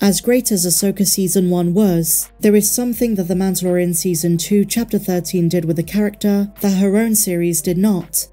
As great as Ahsoka Season 1 was, there is something that The Mandalorian Season 2 Chapter 13 did with the character that her own series did not.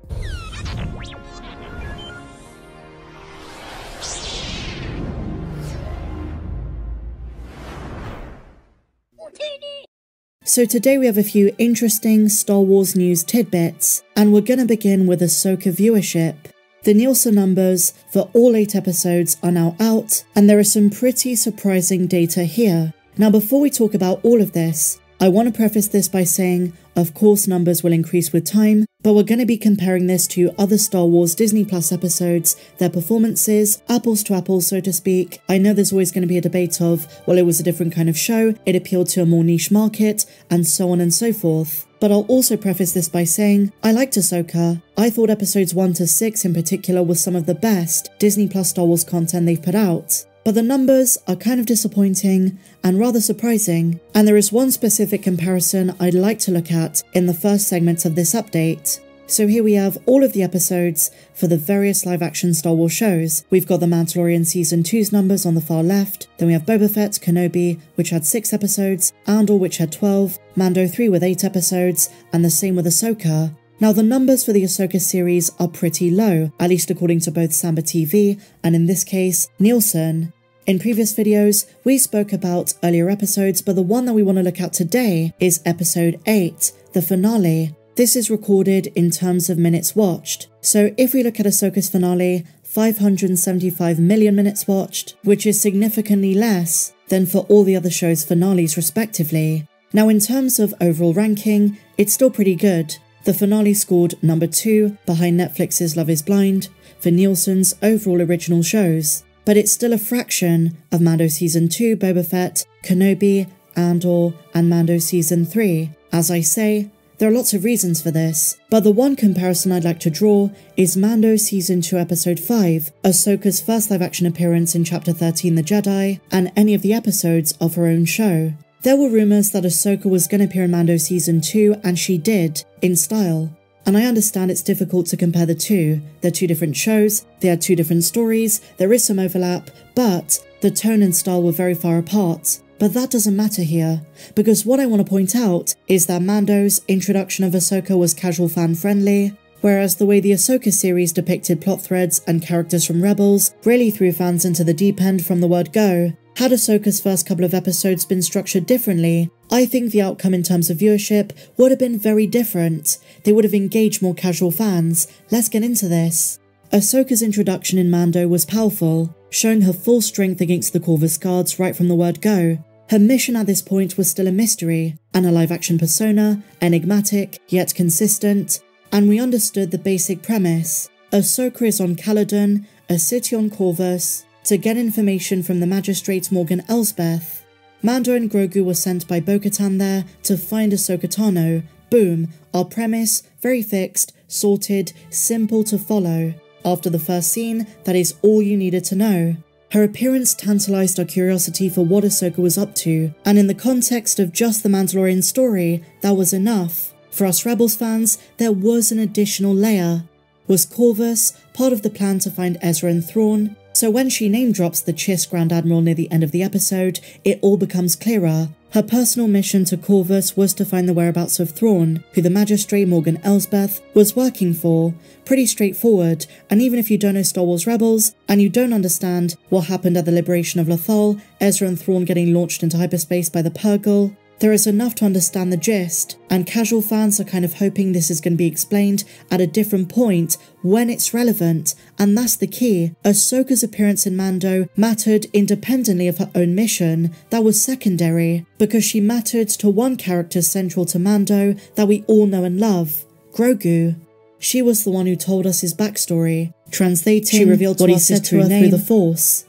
So today we have a few interesting Star Wars news tidbits, and we're gonna begin with Ahsoka viewership. The Nielsen numbers for all 8 episodes are now out, and there is some pretty surprising data here. Now before we talk about all of this, I want to preface this by saying, of course numbers will increase with time, but we're going to be comparing this to other Star Wars Disney Plus episodes, their performances, apples to apples so to speak. I know there's always going to be a debate of, well, it was a different kind of show, it appealed to a more niche market, and so on and so forth. But I'll also preface this by saying, I liked Ahsoka. I thought episodes 1 to 6 in particular was some of the best Disney Plus Star Wars content they've put out. But the numbers are kind of disappointing and rather surprising, and there is one specific comparison I'd like to look at in the first segment of this update. So here we have all of the episodes for the various live-action Star Wars shows. We've got The Mandalorian Season 2's numbers on the far left, then we have Boba Fett, Kenobi, which had 6 episodes, Andor, which had 12, Mando 3 with 8 episodes, and the same with Ahsoka. Now the numbers for the Ahsoka series are pretty low, at least according to both Samba TV and in this case, Nielsen. In previous videos, we spoke about earlier episodes, but the one that we want to look at today is episode 8, the finale. This is recorded in terms of minutes watched. So if we look at Ahsoka's finale, 575 million minutes watched, which is significantly less than for all the other shows' finales respectively. Now in terms of overall ranking, it's still pretty good. The finale scored number 2 behind Netflix's Love is Blind for Nielsen's overall original shows, but it's still a fraction of Mando Season 2, Boba Fett, Kenobi, Andor, and Mando Season 3. As I say, there are lots of reasons for this, but the one comparison I'd like to draw is Mando Season 2 Episode 5, Ahsoka's first live-action appearance in Chapter 13 The Jedi, and any of the episodes of her own show. There were rumours that Ahsoka was going to appear in Mando Season 2, and she did, in style. And I understand it's difficult to compare the two. They're 2 different shows, they had 2 different stories, there is some overlap, but the tone and style were very far apart. But that doesn't matter here, because what I want to point out is that Mando's introduction of Ahsoka was casual fan-friendly, whereas the way the Ahsoka series depicted plot threads and characters from Rebels really threw fans into the deep end from the word go. Had Ahsoka's first couple of episodes been structured differently, I think the outcome in terms of viewership would have been very different. They would have engaged more casual fans. Let's get into this. Ahsoka's introduction in Mando was powerful, showing her full strength against the Corvus guards right from the word go. Her mission at this point was still a mystery, and a live-action persona, enigmatic, yet consistent, and we understood the basic premise. Ahsoka is on Caladan, a city on Corvus, to get information from the magistrate Morgan Elsbeth. Mando and Grogu were sent by Bo-Katan there to find Ahsoka Tano. Boom, our premise, very fixed, sorted, simple to follow. After the first scene, that is all you needed to know. Her appearance tantalized our curiosity for what Ahsoka was up to, and in the context of just the Mandalorian story, that was enough. For us Rebels fans, there was an additional layer. Was Corvus part of the plan to find Ezra and Thrawn? So when she name drops the Chiss Grand Admiral near the end of the episode, it all becomes clearer. Her personal mission to Corvus was to find the whereabouts of Thrawn, who the magistrate Morgan Elsbeth was working for. Pretty straightforward, and even if you don't know Star Wars Rebels, and you don't understand what happened at the liberation of Lothal, Ezra and Thrawn getting launched into hyperspace by the Purrgil, there is enough to understand the gist, and casual fans are kind of hoping this is going to be explained at a different point when it's relevant, and that's the key. Ahsoka's appearance in Mando mattered independently of her own mission. That was secondary, because she mattered to one character central to Mando that we all know and love, Grogu. She was the one who told us his backstory. Translating, she revealed what he said to her through the Force,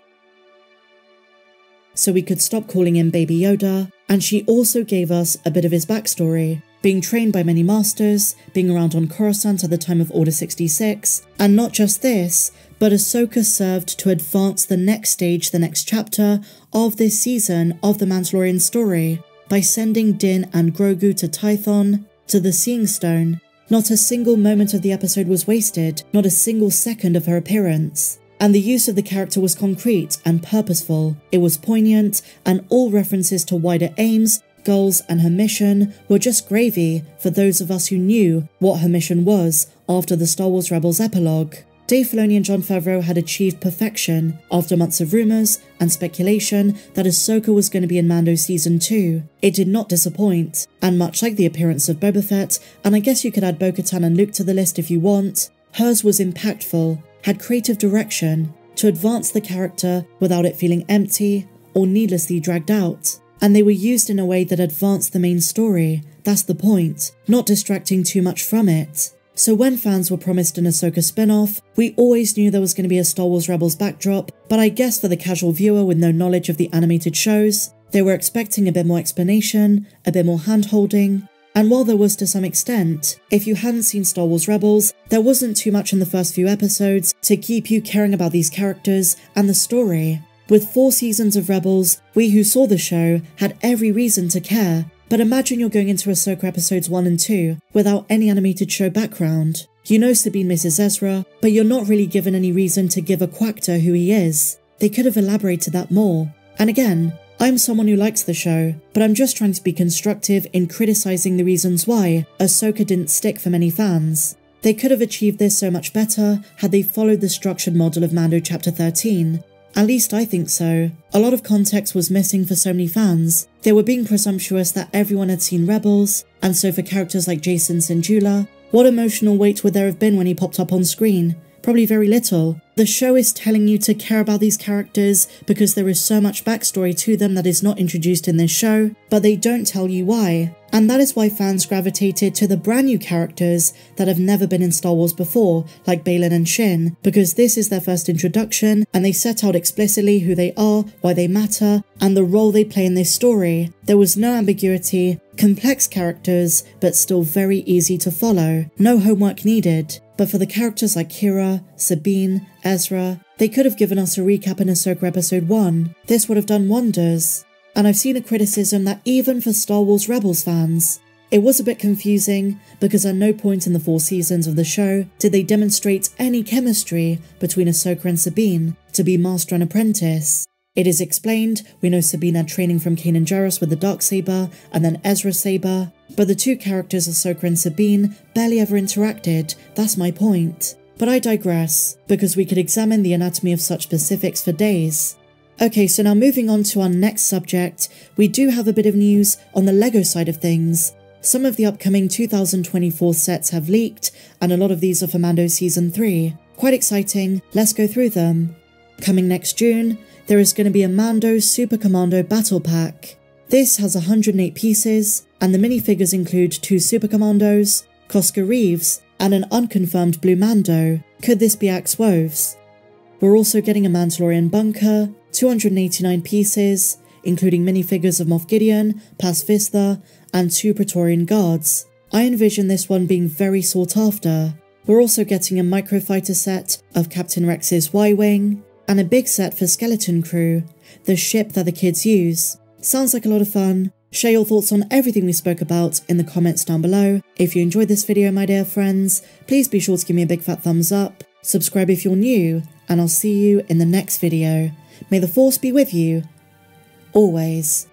so we could stop calling him Baby Yoda, and she also gave us a bit of his backstory, being trained by many masters, being around on Coruscant at the time of Order 66, and not just this, but Ahsoka served to advance the next stage, the next chapter of this season of the Mandalorian story, by sending Din and Grogu to Tython, to the Seeing Stone. Not a single moment of the episode was wasted, not a single second of her appearance. and the use of the character was concrete and purposeful. It was poignant, and all references to wider aims, goals, and her mission were just gravy for those of us who knew what her mission was after the Star Wars Rebels epilogue. Dave Filoni and Jon Favreau had achieved perfection after months of rumours and speculation that Ahsoka was going to be in Mando Season 2. It did not disappoint, and much like the appearance of Boba Fett, and I guess you could add Bo-Katan and Luke to the list if you want, hers was impactful, had creative direction to advance the character without it feeling empty or needlessly dragged out. And they were used in a way that advanced the main story. That's the point, not distracting too much from it. So when fans were promised an Ahsoka spin-off, we always knew there was going to be a Star Wars Rebels backdrop, but I guess for the casual viewer with no knowledge of the animated shows, they were expecting a bit more explanation, a bit more hand-holding. And while there was to some extent, if you hadn't seen Star Wars Rebels, there wasn't too much in the first few episodes to keep you caring about these characters and the story. With 4 seasons of Rebels, we who saw the show had every reason to care. But imagine you're going into Ahsoka episodes 1 and 2 without any animated show background. You know Sabine misses Ezra, but you're not really given any reason to give a quactor who he is. They could have elaborated that more. And again, I'm someone who likes the show, but I'm just trying to be constructive in criticising the reasons why Ahsoka didn't stick for many fans. They could have achieved this so much better had they followed the structured model of Mando Chapter 13. At least I think so. A lot of context was missing for so many fans. They were being presumptuous that everyone had seen Rebels, and so for characters like Jacen Syndulla, what emotional weight would there have been when he popped up on screen? Probably very little. The show is telling you to care about these characters because there is so much backstory to them that is not introduced in this show, but they don't tell you why. And that is why fans gravitated to the brand new characters that have never been in Star Wars before, like Baylan and Shin, because this is their first introduction, and they set out explicitly who they are, why they matter, and the role they play in this story. There was no ambiguity, complex characters, but still very easy to follow. No homework needed. But for the characters like Kira, Sabine, Ezra, they could have given us a recap in Ahsoka Episode 1. This would have done wonders. And I've seen a criticism that even for Star Wars Rebels fans, it was a bit confusing because at no point in the 4 seasons of the show did they demonstrate any chemistry between Ahsoka and Sabine to be master and apprentice. It is explained we know Sabine had training from Kanan Jarrus with the Darksaber and then Ezra's saber, but the two characters Ahsoka and Sabine barely ever interacted. That's my point. But I digress, because we could examine the anatomy of such specifics for days. Okay, so now moving on to our next subject, we do have a bit of news on the LEGO side of things. Some of the upcoming 2024 sets have leaked, and a lot of these are for Mando Season 3. Quite exciting, let's go through them. Coming next June, there is going to be a Mando Super Commando Battle Pack. This has 108 pieces, and the minifigures include 2 Super Commandos, Koska Reeves, and an unconfirmed Blue Mando. Could this be Axe Woves? We're also getting a Mandalorian bunker, 289 pieces, including minifigures of Moff Gideon, Paz Vizsla, and 2 Praetorian guards. I envision this one being very sought after. We're also getting a microfighter set of Captain Rex's Y-Wing, and a big set for Skeleton Crew, the ship that the kids use. Sounds like a lot of fun. Share your thoughts on everything we spoke about in the comments down below. If you enjoyed this video, my dear friends, please be sure to give me a big fat thumbs up, subscribe if you're new, and I'll see you in the next video. May the Force be with you, always.